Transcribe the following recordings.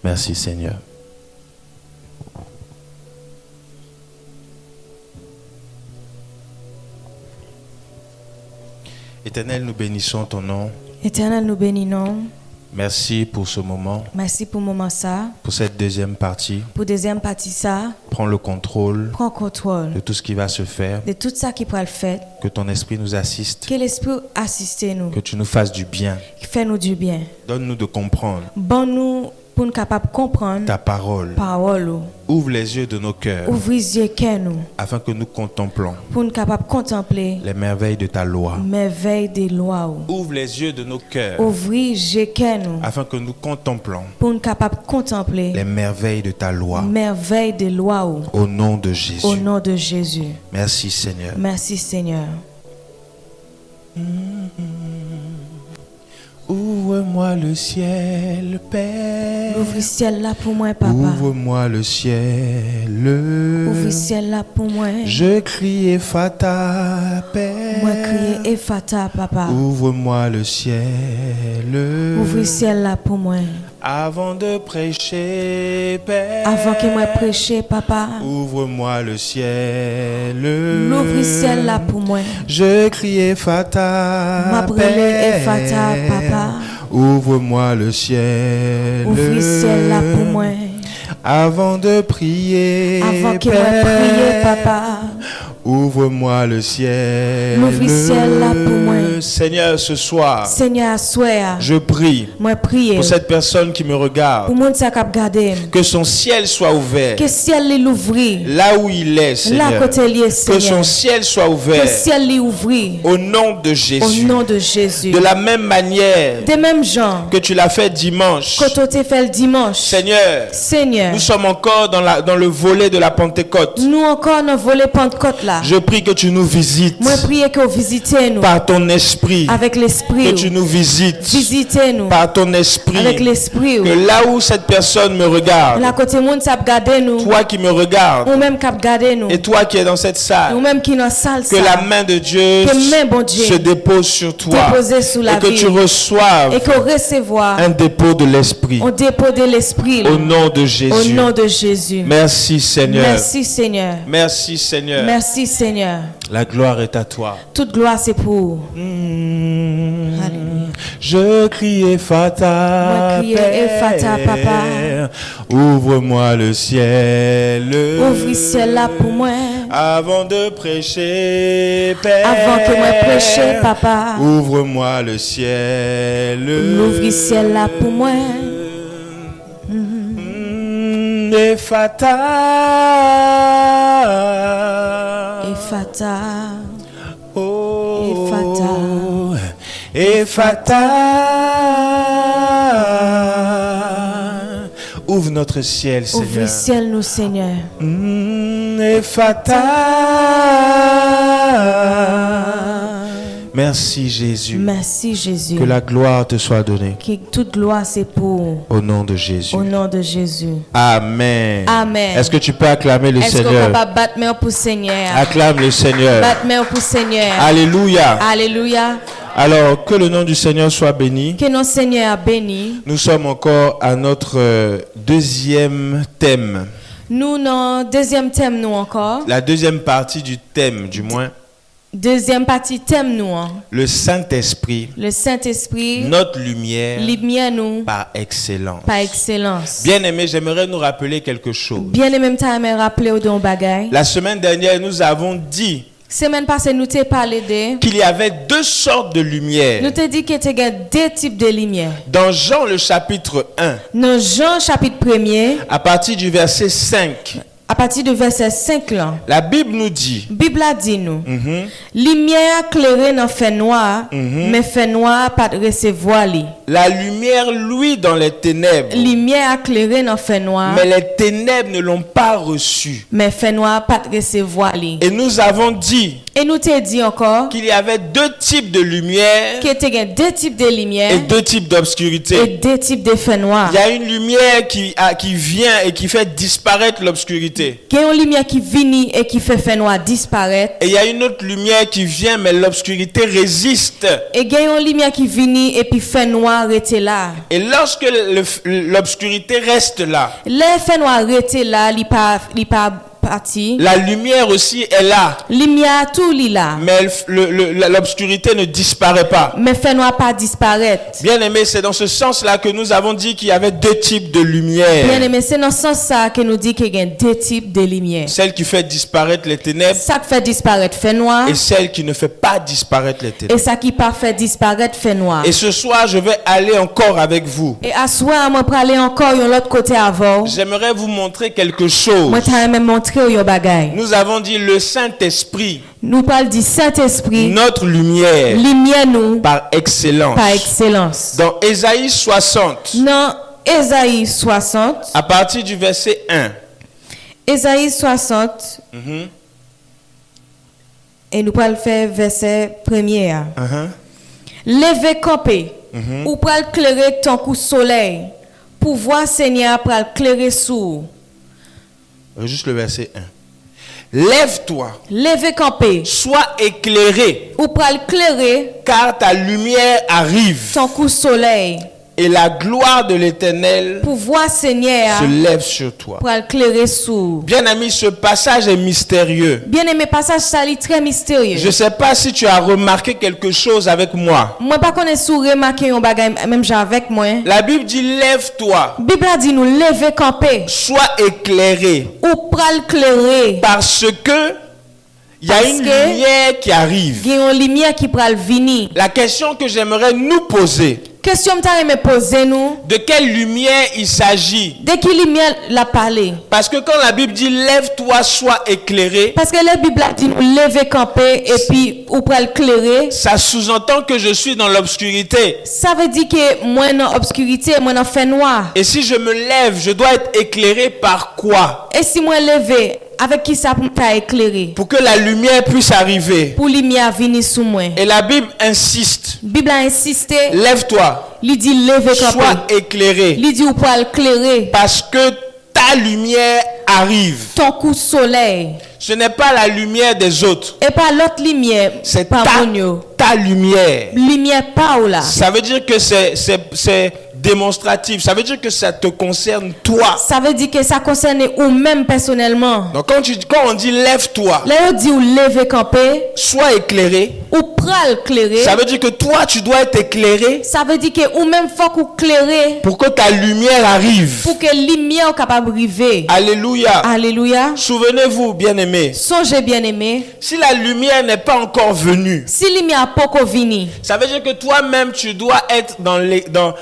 Merci Seigneur. Éternel, nous bénissons ton nom. Éternel, nous bénissons. Merci pour ce moment, Merci pour le moment ça. pour cette deuxième partie. Pour deuxième partie ça. Prends le contrôle Prends contrôle de tout ce qui va se faire. de tout ça qui pourra le faire. Que ton esprit nous assiste. Que l'esprit assiste nous. Que tu nous fasses du bien. Fais-nous du bien. Donne-nous de comprendre Bon nous pour nous capables de comprendre ta parole. parole. Ouvre les yeux de nos cœurs Ouvre les yeux que nous afin que nous contemplons pour nous capables de contempler les merveilles de ta loi. merveilles des lois. Ouvre les yeux de nos cœurs Ouvre les yeux que nous afin que nous contemplons pour nous capables de contempler les merveilles de ta loi. merveilles des lois. Au nom de Jésus. Au nom de Jésus. Merci Seigneur. Merci Seigneur. Ouvre-moi le ciel, Père. Ouvre le ciel là pour moi, papa. Ouvre-moi le ciel. Ouvre le ciel là pour moi. Je crie Ephata, Père. Moi crier Ephata, papa. Ouvre-moi le ciel. Ouvre le ciel là pour moi. Avant de prêcher, Père. Avant que moi prêcher, papa. Ouvre-moi le ciel. L'ouvre le ciel là pour moi. Je crie Ephata, M'a brûlé Ephata, papa. Ouvre-moi le ciel. Ouvre le ciel là pour moi. Avant de prier, Avant que Père, moi prier, papa. ouvre-moi le ciel. L'ouvre le ciel là pour moi. Seigneur, ce soir, Seigneur, sois. je prie Moi prier. pour cette personne qui me regarde, Pour monde ça cap garder. que son ciel soit ouvert. Que ciel l'ouvrir. Là où il est, Là Seigneur. côté lié, Que Seigneur. son ciel soit Que ouvert. ciel l'ouvrir. Au nom de Au Jésus. nom de Jésus. De la même manière Des mêmes gens que tu l'as fait dimanche. que tu t'es fait le dimanche. Seigneur, Seigneur, nous sommes encore dans le volet de la Pentecôte. nous encore nous volet Pentecôte là. Je prie que tu nous visites Moi prier que vous visitez nous par ton esprit. avec l'esprit. Que tu nous visites Visitez nous par ton esprit. avec l'esprit. Que là où cette personne me regarde, La côté monde ça regarder nous. toi qui me regardes, Ou même cap garder nous. et toi qui es dans cette Ou salle, même qui dans salle que ça. la main de Dieu Que main, bon Dieu, se dépose sur toi. déposer sous la Et que vie. tu reçoives Et que recevoir un dépôt de l'esprit. au dépôt de l'esprit. Au nom de Au Jésus. nom de Jésus. Merci Seigneur. Merci Seigneur. Merci Seigneur. Merci Seigneur. La gloire est à toi. Toute gloire c'est pour. Alléluia. Je crie Ephata, Moi crier Ephata, Père. Ouvre-moi le ciel. Ouvre le ciel là pour moi. Avant de prêcher, Père. Avant que moi prêcher, papa. Ouvre-moi le ciel. Ouvre le ciel là pour moi. Ephata. Ephata. Oh. Ephata. Ephata. Ouvre notre ciel, Ouvre le Seigneur. ciel nous, Seigneur. Ephata. Merci Jésus. Merci Jésus. Que la gloire te soit donnée. Que toute gloire c'est pour. Au nom de Jésus. Au nom de Jésus. Amen. Amen. Est-ce que tu peux acclamer le Est-ce qu'on Seigneur? peut battre main pour Seigneur? Acclame le Seigneur. Battre main pour Seigneur. Alléluia. Alléluia. Alors, que le nom du Seigneur soit béni. Que notre Seigneur béni. Nous sommes encore à notre deuxième thème. Nous, dans deuxième thème, nous encore. La deuxième partie du thème, du moins. Deuxième partie thème, nous. Le Saint-Esprit, Le Saint-Esprit, notre lumière lumière nous, par excellence. par excellence. Bien-aimés, j'aimerais nous rappeler quelque chose. Bien et même temps, me rappeler au don bagay. La semaine dernière, nous avons dit Semaine passée, nous t'ai parlé de. qu'il y avait deux sortes de lumière. Nous t'ai dit qu'il y a deux types de lumière. Dans Jean, le chapitre 1, Dans Jean chapitre 1er, à partir du verset 5, à partir du verset 5 là, la Bible nous dit, Bible a dit nous, lumière clairée dans fait noir, mais fait noir pas de recevoir li. la lumière luit dans les ténèbres, Lumière clairée dans fait noir, mais les ténèbres ne l'ont pas reçue. mais fait noir pas de recevoir li. Et nous avons dit Et nous t'ai dit encore qu'il y avait deux types de lumière qu'il y a deux types de lumière et deux types et d'obscurité. deux types de fait noir. Il y a une lumière qui vient et qui fait disparaître l'obscurité. l'obscurité. Il y a une lumière qui vient et qui fait fait noir disparaître. Et il y a une autre lumière qui vient, mais l'obscurité résiste. Et il y a une lumière qui vient et puis fait noir rester là. Et lorsque l'obscurité reste là, Le fait noir rester là, il pas parti. la lumière aussi est là. Lumière tout li là. Mais l'obscurité ne disparaît pas. Mais fait noir pas disparaître. Bien aimé, c'est dans ce sens-là que nous avons dit qu'il y avait deux types de lumière. Bien aimé, c'est dans ce sens ça que nous dit qu'il y a deux types de lumière. Celle qui fait disparaître les ténèbres Ça qui fait disparaître fait noir. et celle qui ne fait pas disparaître les ténèbres. Et ça qui pas fait disparaître fait noir. Et ce soir, je vais aller encore avec vous. Et à soir, moi pour aller encore de l'autre côté avant. J'aimerais vous montrer quelque chose. Moi t'ai même montré au bagay. Nous avons dit le Saint-Esprit, Nous parle du Saint-Esprit, notre lumière lumière nous par excellence. par excellence. Dans Ésaïe 60, Dans Ésaïe 60, à partir du verset 1. Ésaïe 60, et nous parlons faire verset 1er. Levez camper, ou pral clairer ton coup soleil, pour voir Seigneur pral clairer sous. Juste le verset 1. Lève-toi, Levez camper, sois éclairé, ou pral clairer car ta lumière arrive ton coup soleil, et la gloire de l'Éternel pour voir Seigneur se lève sur toi. pral clairer sous. Bien ami, ce passage est mystérieux. Bien aimé passage ça li très mystérieux. Je ne sais pas si tu as remarqué quelque chose avec moi. Moi pas connais sou remarquer un bagay même j'ai avec moi. La Bible dit lève-toi, Bible a dit nous lever camper sois éclairé, ou pral clairer parce que il y a Parce une que lumière qui arrive. il y a une lumière qui pral venir. La question que j'aimerais nous poser, Question m'ta me poser nous de quelle lumière il s'agit? de qui lumière la parler. Parce que quand la Bible dit lève-toi, sois éclairé, Parce que la Bible a dit nous lever camper et puis ou pral clairer. ça sous-entend que je suis dans l'obscurité. Ça veut dire que moi dans obscurité, moi dans fait noir. Et si je me lève, je dois être éclairé par quoi? Et si moi lever avec qui ça pour t'a éclairer Pour que la lumière puisse arriver. pour lumière venir sous moi. Et la Bible insiste, Bible a insisté, lève-toi, il dit lever camper. sois éclairé, Il dit ou pral clairer parce que ta lumière arrive. ton coup soleil Ce n'est pas la lumière des autres, et pas l'autre lumière c'est pas mon ta lumière. lumière pas ou là. Ça veut dire que c'est démonstratif. Ça veut dire que ça te concerne toi. Ça veut dire que ça concerne ou même personnellement. Donc quand on dit lève-toi, Là on dit ou lever camper sois éclairé, ou pral clairer. ça veut dire que toi tu dois être éclairé Ça veut dire que ou même faut qu'on clairer pour que ta lumière arrive. pour que lumière capable arriver. Alléluia. Alléluia. Souvenez-vous, bien-aimés, Songez bien aimé, si la lumière n'est pas encore venue, si lumière pas qu'on vini, ça veut dire que toi-même tu dois être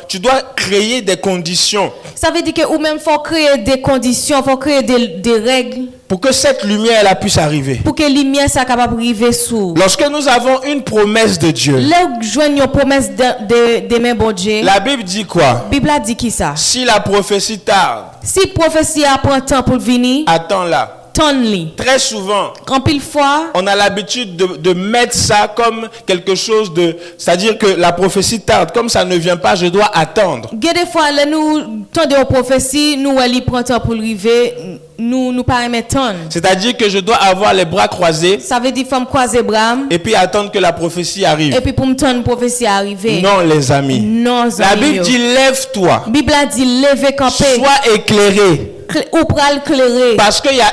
tu dois créer des conditions ça veut dire que ou même faut créer des conditions, faut créer des règles pour que cette lumière là puisse arriver. pour que lumière soit capable arriver sous. Lorsque nous avons une promesse de Dieu, Là où joignent une promesse de mes bon Dieu. la Bible dit quoi? Bible a dit qui ça? Si la prophétie tarde, Si prophétie a prend temps pour venir, attends-la. tonne-li. Très souvent, En pile fois, on a l'habitude de mettre ça comme quelque chose de... C'est-à-dire que la prophétie tarde. Comme ça ne vient pas, je dois attendre. des fois, là, nous tendons aux prophéties, nous, elle prend temps pour arriver, nous pas aimer tonne. C'est-à-dire que je dois avoir les bras croisés Ça veut dire femme croiser bras, et puis attendre que la prophétie arrive. et puis pour me tonne prophétie arriver. Non, les amis. Non, La amis, Bible yo. dit lève-toi, Bible a dit lever camper, sois éclairé, ou pral clairer. parce qu'il y a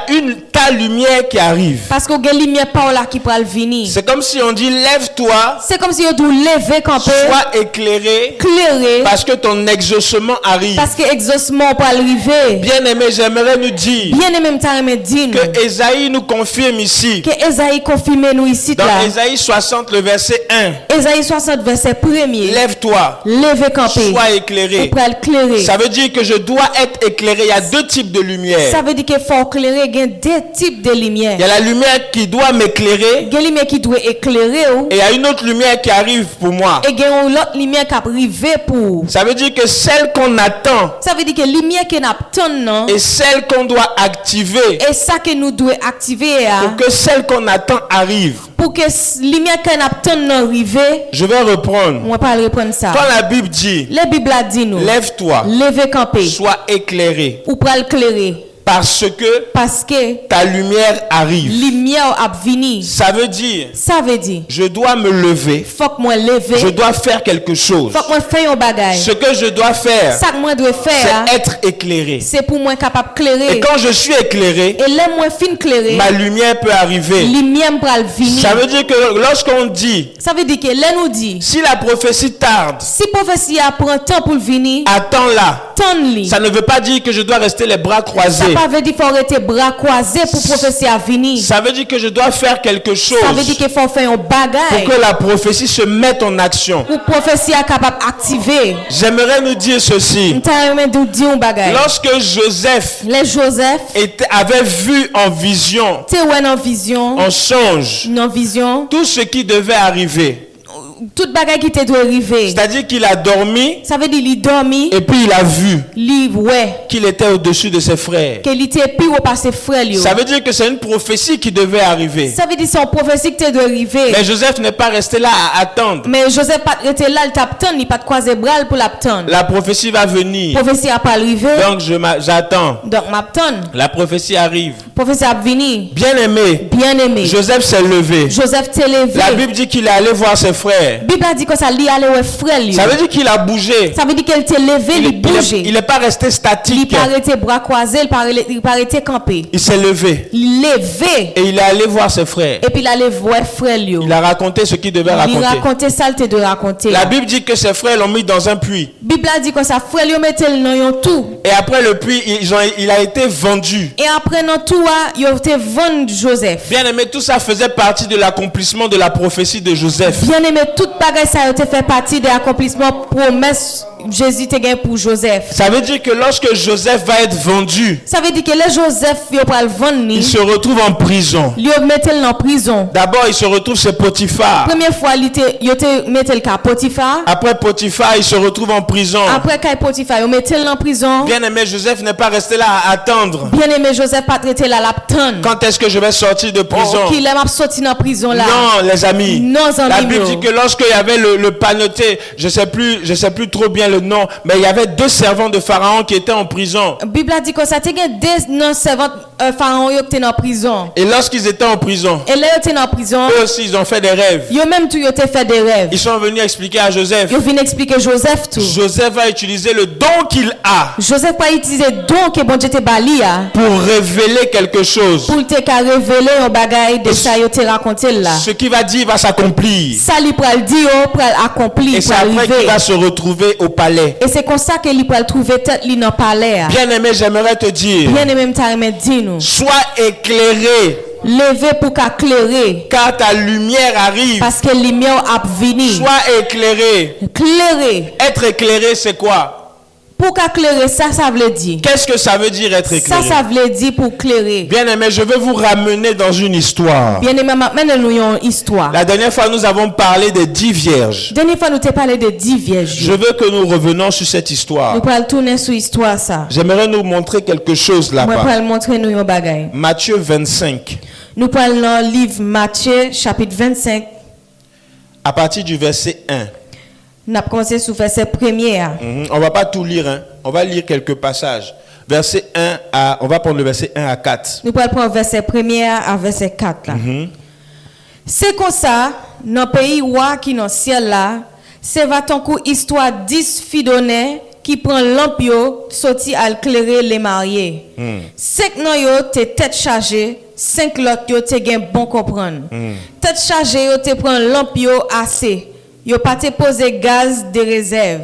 ta lumière qui arrive. Parce que la lumière pas là qui pral venir. C'est comme si on dit lève-toi, C'est comme si on doit lever camper, sois éclairé, clairer, parce que ton exaucement arrive. parce que exaucement pas arriver. Bien aimé, j'aimerais nous dire Bien aimé, m'ta aimé dire que Ésaïe nous confirme ici, que Esaïe confirme nous ici dans là. Ésaïe 60, le verset 1, Esaïe 60 verset 1er. lève-toi, Lever camper. sois Ou éclairé. pral clairer. Ça veut dire que je dois être éclairé. Il y a deux types de lumière. Ça veut dire qu'il faut éclairer il y a deux types de lumière. Il y a la lumière qui doit m'éclairer Il y a une lumière qui doit éclairer et il y a une autre lumière qui arrive pour moi. et il y a une autre lumière qui arrive pour. Ça veut dire que celle qu'on attend Ça veut dire que lumière qui n'attend non et celle qu'on doit activer et ça que nous devons activer pour que celle qu'on attend arrive. pour que lumière qui n'attend non arrive. Je vais reprendre. On va pas reprendre ça. Quand la Bible dit La Bible a dit nous lève-toi, lever camper sois éclairé, ou pral clairer Parce que ta lumière arrive. lumière a vini. Ça veut dire, Ça veut dire, je dois me lever. faut que moi lever, Je dois faire quelque chose. faut que moi faire un bagage. Ce que je dois faire, Ça que moi dois faire, c'est être éclairé. c'est pour moi capable Et clairer. quand je suis éclairé, Et là moi fin clairer, ma lumière peut arriver. lumière pral vini. Ça veut dire que lorsqu'on dit, Ça veut dire que là nous dit, si la prophétie tarde, si prophétie a prend temps pour venir, attends-la. attends-li. Ça ne veut pas dire que je dois rester les bras Ça croisés. pas veut dire faut rester bras croisés pour prophétie à venir. Ça veut dire que je dois faire quelque chose Ça veut dire qu'il faut faire un pour bagage que la prophétie se mette en action. pour prophétie à capable activer. J'aimerais nous dire ceci. M'ta de dire un bagage. Lorsque Joseph Les Joseph, avait vu en vision, tu ouais en vision, en songe, en vision, tout ce qui devait arriver, toute bagage qui te doit arriver. c'est-à-dire qu'il a dormi Ça veut dire il dormi, et puis il a vu il ouais, qu'il était au-dessus de ses frères. qu'il était pire au passé frère lui. Ça veut dire que c'est une prophétie qui devait arriver. Ça veut dire c'est une prophétie qui te doit arriver. Mais Joseph n'est pas resté là à attendre. Mais Joseph pas était là, il t'attend, il pas de croiser bras pour l'attendre. La prophétie va venir. Prophétie a pas arrivé. Donc j'attends. Donc m'attend. La prophétie arrive. Prophétie a venir. Bien aimé, Bien aimé. Joseph s'est levé. Joseph t'est levé. La Bible dit qu'il est allé voir ses frères. Bible a dit que ça lui allait ouais frère lui. Ça veut dire qu'il a bougé. Ça veut dire qu'elle t'est levé, il bougeait. Il n'est pas resté Il statique. pas arrêté bras croisés, il pas arrêté campé. Il s'est levé. Il levé Et il est allé voir ses frères. et puis il allait voir frère lui. Il a raconté ce qu'il devait Il raconter. racontait ça, il te de raconter. La Bible dit que ses frères l'ont mis dans un puits. Bible a dit que ça frère lui mettait le nom tout. Et après le puits, il a été vendu. Et après non tout il a été vendu Joseph. Bien aimé, tout ça faisait partie de l'accomplissement de la prophétie de Joseph. Bien aimé, toute bagage ça a été fait partie de l'accomplissement promesse Jésus te gagne pour Joseph. Ça veut dire que lorsque Joseph va être vendu, Ça veut dire que les Joseph il va le vendre il se retrouve en prison. il mettait en prison. D'abord, il se retrouve chez Potiphar. Première fois il te mettait le cas Potiphar. Après Potiphar, il se retrouve en prison. Après quand Potiphar il mettait en prison. Bien aimé, Joseph n'est pas resté là à attendre. Bien aimé Joseph pas traité la lapton. Quand est-ce que je vais sortir de prison? Qu'il aime sorti dans prison là. Non, les amis. Non, amis, La Bible dit que lorsqu'il y avait le panoté, je sais plus trop bien le nom, mais il y avait 2 servants de Pharaon qui étaient en prison. La Bible a dit que ça te gagne des non servantes pharaon qui étaient en prison. Et lorsqu'ils étaient en prison, Et là ils étaient en prison. eux aussi, ils ont fait des rêves. Yo même tout yo te fait des rêves. Ils sont venus expliquer à Joseph. Yo vient expliquer Joseph tout. Joseph va utiliser le don qu'il a Joseph pas utiliser don que bon Dieu te bali a pour révéler quelque chose. pour te ka révéler un bagage de ça yo te raconter là. Ce qu'il va dire va s'accomplir. Ça lui pral dire pral accomplir Et c'est pour après qu'il arriver. va se retrouver au palais. Et c'est comme ça que lui pral trouver tête li dans palais. Bien aimé, j'aimerais te dire, Bien aimé m'ta remet dit nous. sois éclairé, Lever pour qu'à clairer car ta lumière arrive. parce que lumière a vini. Sois éclairé. Clairer. Être éclairé, c'est quoi? Pour qu'à clairer ça veut dire. Qu'est-ce que ça veut dire être éclairé? Ça veut dire pour clairer. Bien aimé, je vais vous ramener dans une histoire. Bien aimé maintenant nous une histoire. La dernière fois, nous avons parlé des 10 vierges. Dernière fois nous t'ai parlé de 10 vierges. Je veux que nous revenions sur cette histoire. Nous allons tourner sur l'histoire ça. J'aimerais nous montrer quelque chose Moi là-bas. allons montrer nous un bagage. Matthieu 25, Nous parlons dans le livre Matthieu chapitre 25. à partir du verset 1. Nous avons commencé sur verset 1er. On ne va pas tout lire, hein. On va lire quelques passages. Verset 1 à, on va prendre le verset 1 à 4. Nous allons prendre verset 1er à verset 4 là. C'est comme ça, dans le pays roi qui dans le ciel là, c'est va ton coup histoire 10 filles données qui prend lampio sorti à éclairer les mariés. 5 nan yo te tête chargée, 5 l'autre yo te gen bon comprendre. Tête chargée yo te prend lampio assez. Yo pas te poser gaz de réserve.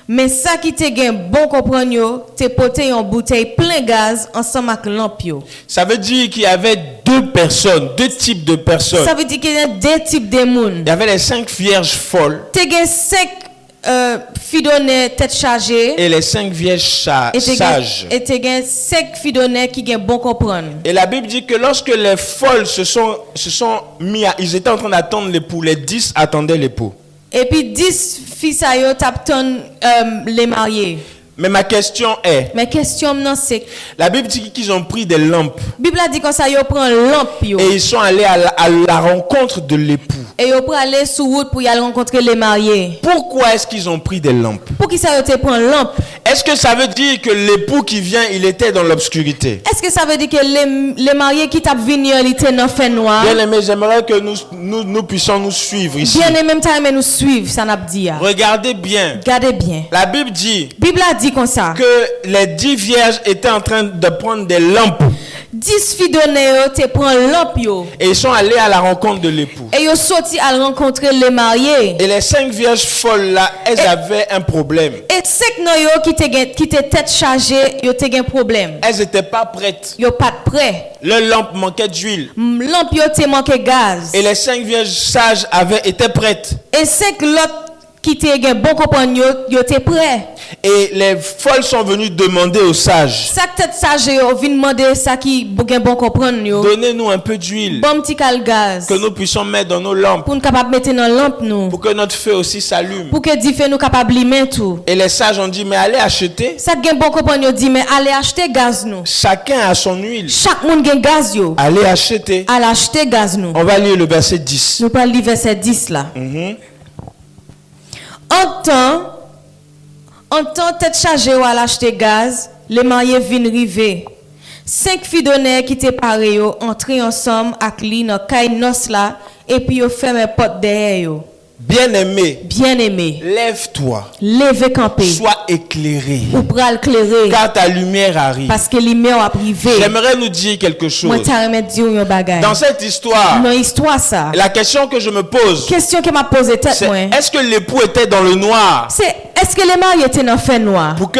Mais ça qui te gen bon comprendre yo, te poter une bouteille plein gaz ensemble avec lampio. Ça veut dire qu'il y avait 2 personnes, 2 types de personnes. Ça veut dire qu'il y a deux types de monde. Il y avait les 5 vierges folles Te gen 5 filles données tête chargée et les 5 vierges sages. et te gen 5 filles données qui gen bon comprendre. Et la Bible dit que lorsque les folles se sont mis à, ils étaient en train d'attendre l'époux, les 10 attendaient l'époux. Et puis 10 filles ça yo t'attendent les mariés. Mais ma question est, Mais question non c'est la Bible dit qu'ils ont pris des lampes Bible a dit que ça yo prend lampe yo. et ils sont allés à la rencontre de l'époux. Et yo pour aller sur route pour y aller rencontrer les mariés. Pourquoi est-ce qu'ils ont pris des lampes? Pour qui ça yo te prend lampe? Est-ce que ça veut dire que l'époux qui vient, il était dans l'obscurité? Est-ce que ça veut dire que les mariés qui t'a venu ils étaient dans fait noir? Bien aimé, j'aimerais que nous puissions nous suivre ici. Bien aimé, même temps nous suivre, ça n'a pas dit. Regardez bien. Regardez bien. La Bible dit Bible a dit comme ça. que les 10 vierges étaient en train de prendre des lampes 10 filles données te prend lampe yo. et ils sont allés à la rencontre de l'époux. Et yo sorti à rencontrer les mariés. Et les 5 vierges folles là, elles avaient un problème. Et 5 non yo qui te tête chargée, yo te gen problème. Elles n'étaient pas prêtes. Yo pas prêt. Leur lampe manquait d'huile. Lampe yo te manqué gaz. Et les 5 vierges sages étaient prêtes. Et 5 l'autre qui te gen bon compagnon, yo te prêt. Et les folles sont venues demander aux sages, Ça tête sage yo vinn demander ça qui gen bon comprendre yo. donnez-nous un peu d'huile Bon petit cal gaz. que nous puissions mettre dans nos lampes Pour nous capable mettre dans lampe nous. pour que notre feu aussi s'allume. Pour que di fait nous capable limer tout. Et les sages ont dit, mais allez acheter. Ça gen bon compagnon dit mais allez acheter gaz nous. Chacun a son huile. Chaque monde gen gaz yo. Allez acheter. Allez acheter gaz nous. On va lire le verset 10. Nous parlons du verset 10 là. En temps tête chargée ou à l'acheter gaz, les mariés viennent river. 5 filles d'honneur qui étaient pareilles entrées ensemble avec lui dans caille noce là et puis yo fermé porte derrière yo. Bien-aimé, Bien-aimé, lève-toi. levez camper. Sois éclairé. Ou pral clairer Car ta lumière arrive. parce que lumière a privé. J'aimerais nous dire quelque Moi chose. t'as remettre dire un bagage. Dans cette histoire, Dans histoire ça. la question que je me pose, Question que m'a posé tête c'est moi. est-ce que l'époux était dans le noir C'est est-ce que les mariés étaient dans fait noir? pour que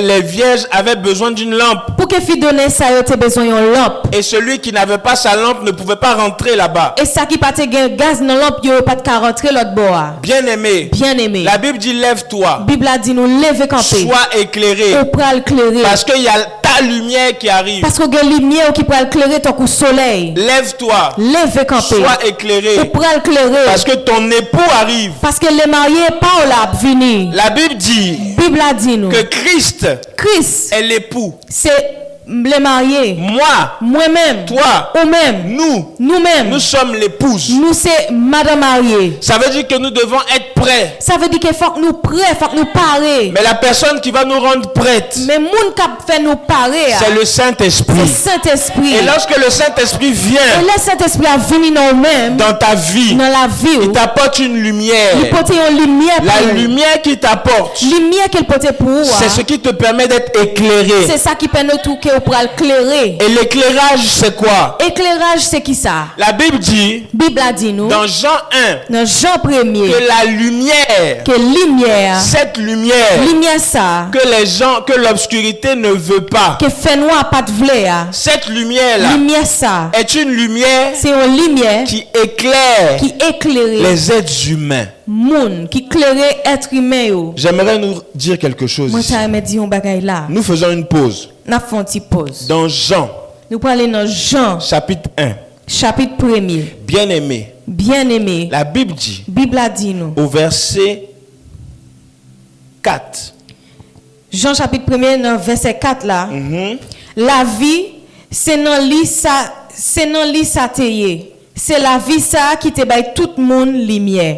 les vierges avaient besoin d'une lampe Pour que fille donner ça yo te besoin yon lampe. et celui qui n'avait pas sa lampe ne pouvait pas rentrer là-bas? Et ça qui pas te gen gaz dans lampe yo pas de rentrer l'autre bois. Bien-aimé, Bien aimé. la Bible dit lève-toi, Bible a dit nous lever camper. sois éclairé, Ou pral clairer. parce qu'il y a ta lumière qui arrive. Parce que gen lumière qui pral clairer ton coup soleil. Lève-toi, Lever camper. sois éclairé, Ou pral clairer. parce que ton époux arrive. Parce que les mariés pas là venir. La Bible dit Bible a dit nous. que Christ Christ est l'époux. c'est les mariés. Moi, Moi-même. toi, Ou même. nous Nous-mêmes. nous sommes l'épouse. Nous c'est madame mariée. Ça veut dire que nous devons être prêts. Ça veut dire qu'il faut que nous prêts, faut que nous parer. Mais la personne qui va nous rendre prêtes, Mais moun k'ap fait nous parer. c'est le Saint-Esprit. C'est Saint-Esprit. Et lorsque le Saint-Esprit Et vient le Saint-Esprit a venu dans nous-mêmes, dans ta vie, dans la vie. il t'apporte une lumière. Il porte une lumière La pour nous. lumière qu'il t'apporte, Lumière qu'il porte pour nous. c'est ce qui te permet d'être éclairé. C'est ça qui permet tout que vous pourrez éclairer. Et l'éclairage, c'est quoi? Éclairage, c'est qui ça? La Bible dit, Bible a dit nous, dans Jean 1, dans Jean 1er, que la lumière, que lumière, cette lumière, lumière ça, que l'obscurité ne veut pas, que fait noir pas de vler. cette lumière-là Lumière ça, est une lumière c'est une lumière qui éclaire qui éclaire les êtres humains. moun, qui éclaire être humain yo. J'aimerais nous dire quelque chose Moi ici. ça me dit un bagay là. Nous faisons une pause. N'a fait une petite pause. Dans Jean, Nous parlons dans Jean, chapitre 1, chapitre 1er. bien-aimé, Bien-aimé, la Bible dit, Bible a dit nous. au verset 4, Jean chapitre 1er, dans verset 4 là. La vie, c'est dans lui ça teye. C'est la vie ça qui te baille tout le monde lumière.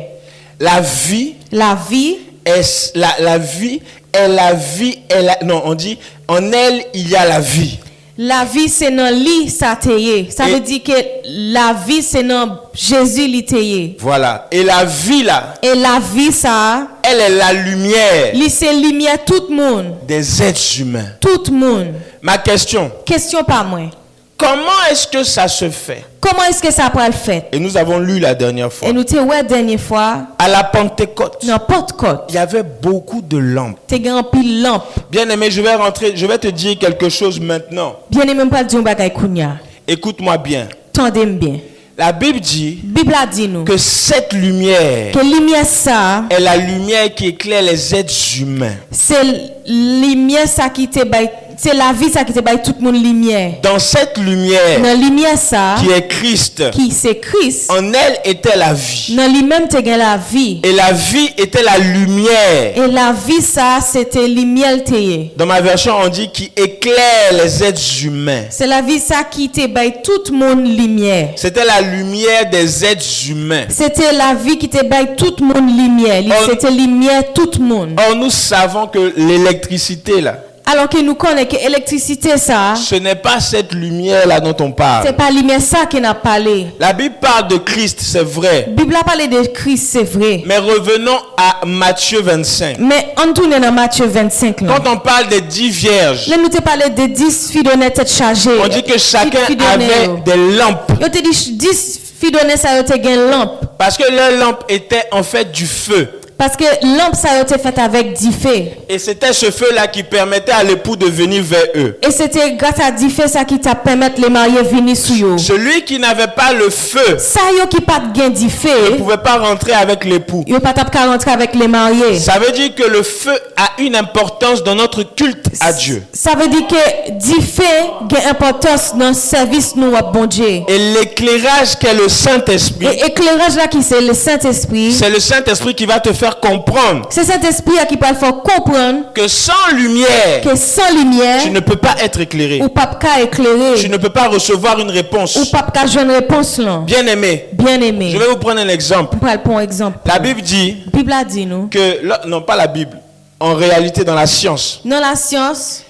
la vie La vie, est la vie est la vie non, on dit en elle il y a la vie. la vie c'est dans lui ça teye. Ça Et- veut dire que la vie c'est dans Jésus li teye. Voilà. Et la vie là, Et la vie ça, elle est la lumière li c'est lumière tout le monde. des êtres humains. Tout le monde. Ma question, Question pas moi. comment est-ce que ça se fait? Comment est-ce que ça peut le faire? Et nous avons lu la dernière fois. Et nous te ouais dernière fois, À la Pentecôte, dans Pentecôte, il y avait beaucoup de lampes. te gen un pile lampe. Bien aimé, je vais te dire quelque chose maintenant. Bien aimé pas dire un bagay kounya. Écoute-moi bien. Tendez-moi bien. La Bible dit Bible a dit nous que cette lumière que lumière ça, est la lumière qui éclaire les êtres humains. c'est lumière ça qui te bail, C'est la vie ça qui te baille tout le monde lumière. Dans cette lumière Dans lumière ça qui est Christ, qui c'est Christ. en elle était la vie. Dans lui-même te gagne la vie. Et la vie était la lumière. Et la vie ça c'était lumière te. Dans ma version, on dit qui éclaire les êtres humains. C'est la vie ça qui te baille tout le monde lumière. C'était la lumière des êtres humains. C'était la vie qui te baille tout le monde lumière. C'était lumière tout le monde. Or, nous savons que l'électricité, là, Alors que nous connaissons que l'électricité ça, ce n'est pas cette lumière-là dont on c'est parle. pas lumière ça qui n'a parlé. La Bible parle de Christ, c'est vrai. La Bible a parlé de Christ, c'est vrai. Mais revenons à Matthieu 25. Mais on tourne dans Matthieu 25 là. Quand on parle des 10 vierges, Là nous te parlé de 10 filles d'honnête tête chargées. on dit que chacun 10 filles d'honnête, avait yo. des lampes. Yo te dit 10 filles d'honnête ça yo te gagne lampe. Parce que leurs lampes étaient en fait du feu. Parce que lampe ça yo te fait avec 10 feux. Et c'était ce feu-là qui permettait à l'époux de venir vers eux. Et c'était grâce à 10 feux ça qui t'a permettre les mariés venir sur yo. Celui qui n'avait pas le feu Ça yo qui pas de gain 10 ne feux. pouvait pas rentrer avec l'époux. Yo pas t'a rentrer avec les mariés. Ça veut dire que le feu a une importance dans notre culte à Dieu. Ça veut dire que 10 feux gain importance dans le service nous à bon Dieu. Et l'éclairage qu'est le Saint-Esprit, Et éclairage là qui c'est le Saint-Esprit. c'est le Saint-Esprit qui va te faire comprendre C'est cet esprit qui peut faire comprendre que sans lumière, que sans lumière, tu ne peux pas être éclairé. ou pas qu'à éclairer, Tu ne peux pas recevoir une réponse. ou pas qu'à jouer une réponse là. Bien-aimé, Bien aimé. je vais vous prendre un exemple. On parle pour exemple. La Bible dit La Bible a dit nous. que, non pas la Bible, en réalité dans la science, Dans la science,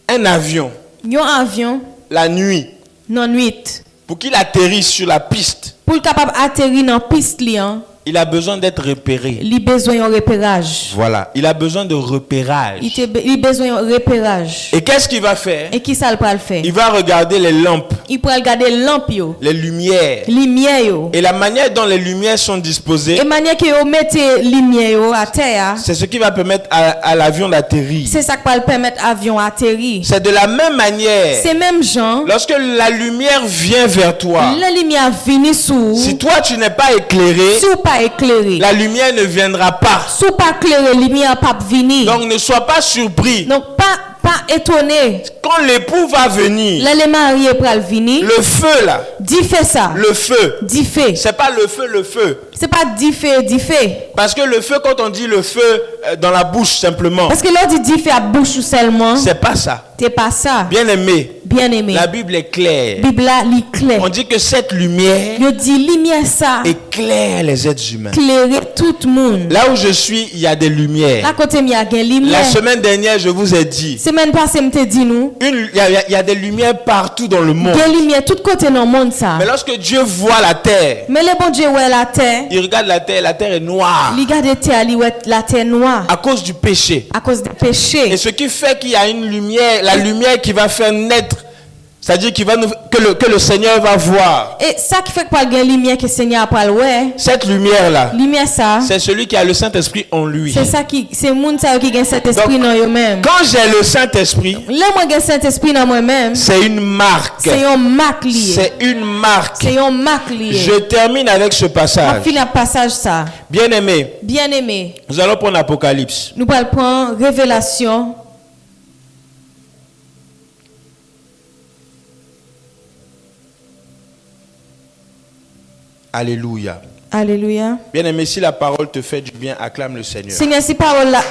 un avion, un avion, la nuit, dans nuit, pour qu'il atterrisse sur la piste, pour le capable atterrir dans piste liant, il a besoin d'être repéré. il a besoin d'un repérage. Voilà, il a besoin de repérage. Il a besoin d'un repérage. Et qu'est-ce qu'il va faire? Et qui ça le peut faire? Il va regarder les lampes, Il peut regarder lampe yo, les lumières. lumière yo. Et la manière dont les lumières sont disposées, Et manière que vous mettez lumière yo à terre, c'est ce qui va permettre à l'avion d'atterrir. c'est ça qui va permettre avion atterrir. C'est de la même manière, C'est même gens, lorsque la lumière vient vers toi, la lumière vient sous, si toi tu n'es pas éclairé, sous pas éclairé. la lumière ne viendra pas. Sous pas éclairé, lumière pas venir. Donc ne sois pas surpris. Donc pas étonné. Quand l'époux va venir, Là les mariés pral venir. le feu là, Dit fait ça. le feu, Dit fait. c'est pas le feu. C'est pas dit fait. Parce que le feu, quand on dit le feu dans la bouche simplement, Parce que là dit fait à bouche ou seulement. c'est pas ça. C'est pas ça. Bien aimé, Bien aimé. la Bible est claire. Bible là li clair. On dit que cette lumière Yo dit lumière ça. éclaire les êtres humains. Éclairer tout le monde. Là où je suis, il y a des lumières. Là côté mi a gen La lumière. semaine dernière, je vous ai dit, Semaine passée me te dit nous. il y a des lumières partout dans le monde. Gen lumière tout côté dans le monde ça. Mais lorsque Dieu voit la terre, Mais le bon Dieu ouais la terre. il regarde la terre est noire Li gade terre li ouais la terre noire à cause du péché. à cause des Et péchés. ce qui fait qu'il y a une lumière, la lumière qui va faire naître, c'est-à-dire que le Seigneur va voir. Et ça qui fait quoi gen lumière que Seigneur a pas ouais. Cette lumière-là, Lumière ça. c'est celui qui a le Saint-Esprit en lui. C'est ça qui c'est monde ça qui gagne cet esprit Donc, dans eux même. Quand j'ai le Saint-Esprit, Là moi gagne cet esprit dans moi même. c'est une marque. C'est un marque lié. C'est une marque. C'est un marque lié. Je termine avec ce On passage. finit un passage ça. Bien aimé, Bien aimé. nous allons prendre Apocalypse. Nous allons prendre Révélation. Alléluia. Alléluia. Bien aimé, si la parole te fait du bien, acclame le Seigneur. Seigneur, si parole là,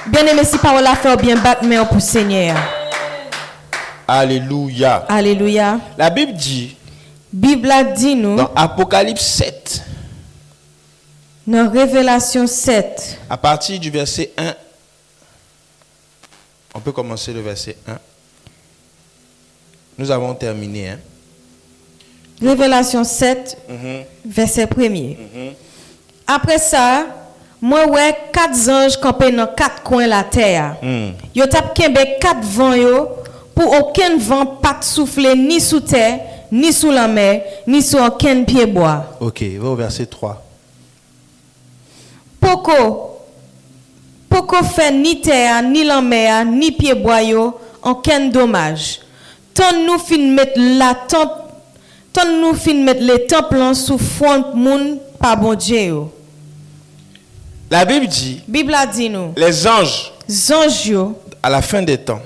bien aimé, si parole là fait bien battre main pour Seigneur. Alléluia. Alléluia. La Bible dit, Bible a dit nous dans Apocalypse 7, dans Révélation 7. à partir du verset 1, on peut commencer le verset 1. Nous avons terminé. Hein? Révélation 7, verset 1er. Après ça, moi ouais 4 anges campés dans 4 coins de la terre. Yo tap kembe 4 vents yo pour aucun vent pas souffler ni sous terre, ni sous la mer, ni sur aucun pied bois. Ok, va au verset 3. Poko fait ni terre, ni la mer, ni pied bois yo, aucun dommage. Tant nous fin mettre les temples sous front moun pas bon Dieu yo. La Bible dit, Bible a dit nous, les anges, anges yo, à la fin des temps,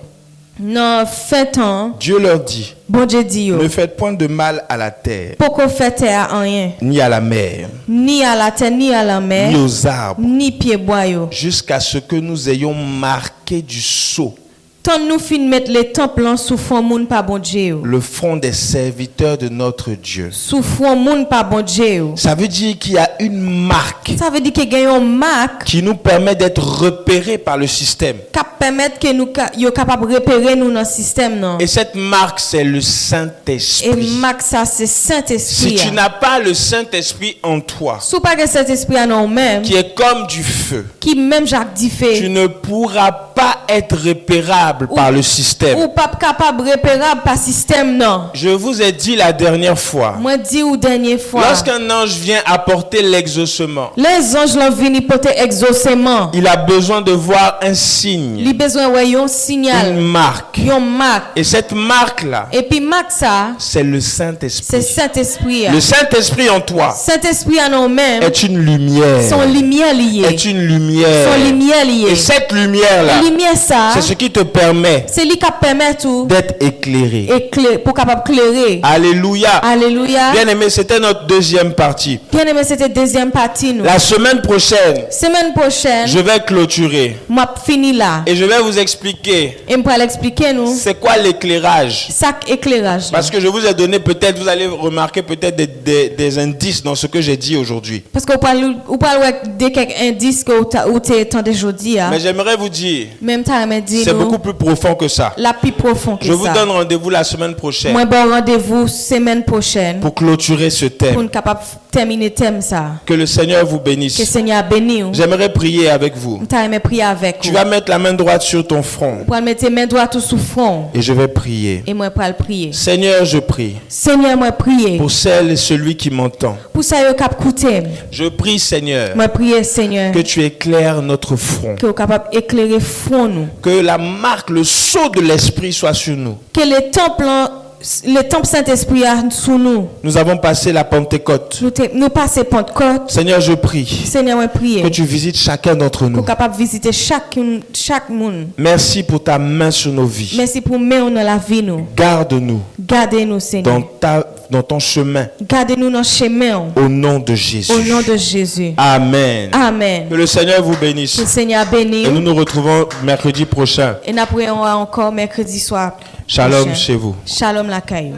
Non, fait temps, Dieu leur dit, bon Dieu dit yo. ne faites point de mal à la terre, Pourquoi fait à rien, ni à la mer, ni à la terre, ni à la mer, ni aux arbres, ni pied bois yo. jusqu'à ce que nous ayons marqué du sceau Tant nous fin mettre les temples sous fond moun pas bon Dieu yo. le front des serviteurs de notre Dieu. Sous fond moun pas bon Dieu yo. Ça veut dire qu'il y a une marque Ça veut dire que gagne une marque qui nous permet d'être repérés par le système. qui permet que nous yo capable repérer nous dans le système non. Et cette marque, c'est le Et Saint-Esprit. marque ça c'est Si Saint-Esprit. tu n'as pas le Saint-Esprit en toi, Sous pas que Saint-Esprit en nous même qui est comme du feu, qui même Jacques dit tu fait ne pourras pas être repérable par le système. ou pas capable repérable par système non. Je vous ai dit la dernière fois, Moi dis ou dernière fois. lorsqu'un ange vient apporter l'exaucement, Les anges l'ont venu porter exaucement. il a besoin de voir un signe, Il besoin ouais un signal, une marque. une marque. Et cette marque-là, Et puis marque ça, c'est le c'est Saint-Esprit. Saint-Esprit. Le Saint-Esprit en toi Saint-Esprit en nous même est une lumière. son lumière liée. Est une lumière. Son lumière liée. Et cette lumière-là, Lumière ça, c'est ce qui te permet c'est lui qui permet tout d'être éclairé. pour capable clairer. Alléluia. Alléluia. Bien aimé, c'était notre deuxième partie. Bien aimé, c'était deuxième partie nous. La semaine prochaine, Semaine prochaine, je vais clôturer moi fini là et je vais vous expliquer et me l'expliquer nous c'est quoi l'éclairage. sac éclairage. Parce que je vous ai donné peut-être, vous allez remarquer peut-être des indices dans ce que j'ai dit aujourd'hui. Parce que vous parlez de quelques indices que vous t'entendez aujourd'hui. Mais j'aimerais vous dire, Même temps, me dit c'est nous beaucoup plus profond que ça. la plus profond que Je vous ça. donne rendez-vous la semaine prochaine Moi bon rendez-vous semaine prochaine pour clôturer ce pour thème. nous capable terminer thème ça. Que le Seigneur vous Que bénisse. Seigneur bénisse. J'aimerais prier avec vous. T'as aimé prier avec Tu vous. vas mettre la main droite sur ton front Pour mettre mes doigts tout sous front et je vais prier. et moi pour le prier. Seigneur, je prie Seigneur, moi prier. pour celle et celui qui m'entend. Pour ça yo cap coûter. Je prie, Seigneur, Moi prier Seigneur que tu éclaires notre front. que vous capable éclairer front nous. Que la marque, le sceau de l'Esprit soit sur nous. Que le temple Saint-Esprit a sous nous. Nous avons passé la Pentecôte. Nous passer Pentecôte. Seigneur, je prie Seigneur, moi prier. que tu visites chacun d'entre nous. Pour capable visiter chaque monde. Merci pour ta main sur nos vies. Merci pour mettre dans la vie nous. Garde-nous Gardez-nous Seigneur. dans ton chemin Gardez-nous dans le chemin. au nom de Jésus. Au nom de Jésus. Amen. Amen. Que le Seigneur vous bénisse. Que le Seigneur bénisse. Et nous nous retrouvons mercredi prochain. Et nous pourrons encore mercredi soir. Shalom prochain. chez vous. Shalom la caillou.